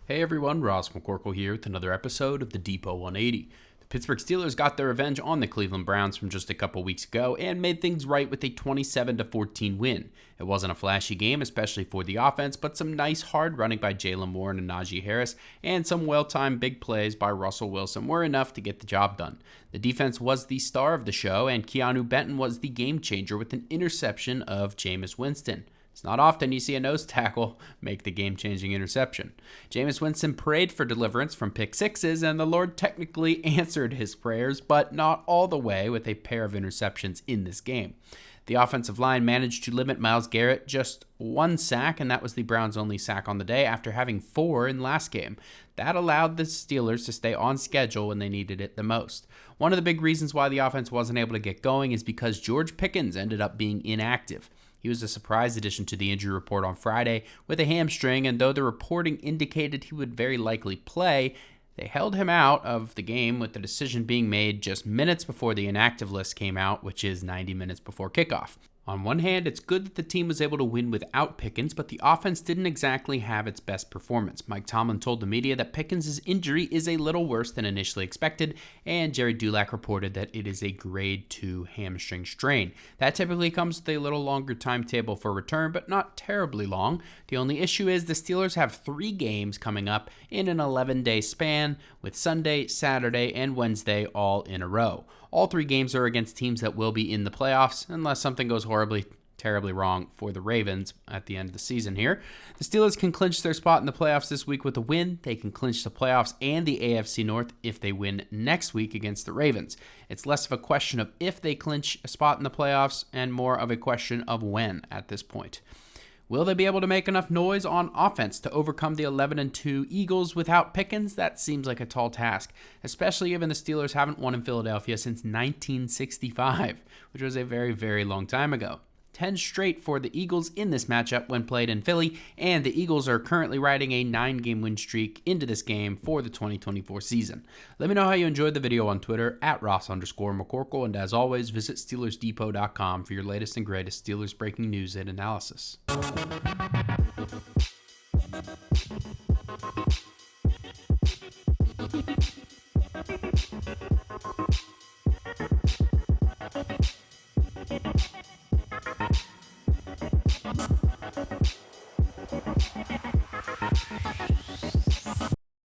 Hey everyone, Ross McCorkle here with another episode of the Depot 180. The Pittsburgh Steelers got their revenge on the Cleveland Browns from just a couple weeks ago and made things right with a 27-14 win. It wasn't a flashy game, especially for the offense, but some nice hard running by Jaylen Warren and Najee Harris and some well-timed big plays by Russell Wilson were enough to get the job done. The defense was the star of the show, and Keanu Benton was the game changer with an interception of Jameis Winston. It's not often you see a nose tackle make the game-changing interception. Jameis Winston prayed for deliverance from pick sixes, and the Lord technically answered his prayers, but not all the way with a pair of interceptions in this game. The offensive line managed to limit Myles Garrett just one sack, and that was the Browns' only sack on the day after having 4 in last game. That allowed the Steelers to stay on schedule when they needed it the most. One of the big reasons why the offense wasn't able to get going is because George Pickens ended up being inactive. He was a surprise addition to the injury report on Friday with a hamstring, and though the reporting indicated he would very likely play, they held him out of the game with the decision being made just minutes before the inactive list came out, which is 90 minutes before kickoff. On one hand, it's good that the team was able to win without Pickens, but the offense didn't exactly have its best performance. Mike Tomlin told the media that Pickens' injury is a little worse than initially expected, and Jerry Dulac reported that it is a grade 2 hamstring strain. That typically comes with a little longer timetable for return, but not terribly long. The only issue is the Steelers have 3 games coming up in an 11-day span, with Sunday, Saturday, and Wednesday all in a row. All 3 games are against teams that will be in the playoffs, unless something goes terribly wrong for the Ravens at the end of the season here. The Steelers can clinch their spot in the playoffs this week with a win. They can clinch the playoffs and the AFC North if they win next week against the Ravens. It's less of a question of if they clinch a spot in the playoffs and more of a question of when at this point. Will they be able to make enough noise on offense to overcome the 11-2 Eagles without Pickens? That seems like a tall task, especially given the Steelers haven't won in Philadelphia since 1965, which was a very, very long time ago. 10 straight for the Eagles in this matchup when played in Philly, and the Eagles are currently riding a 9-game win streak into this game for the 2024 season. Let me know how you enjoyed the video on Twitter at Ross_McCorkle, and as always, visit SteelersDepot.com for your latest and greatest Steelers breaking news and analysis.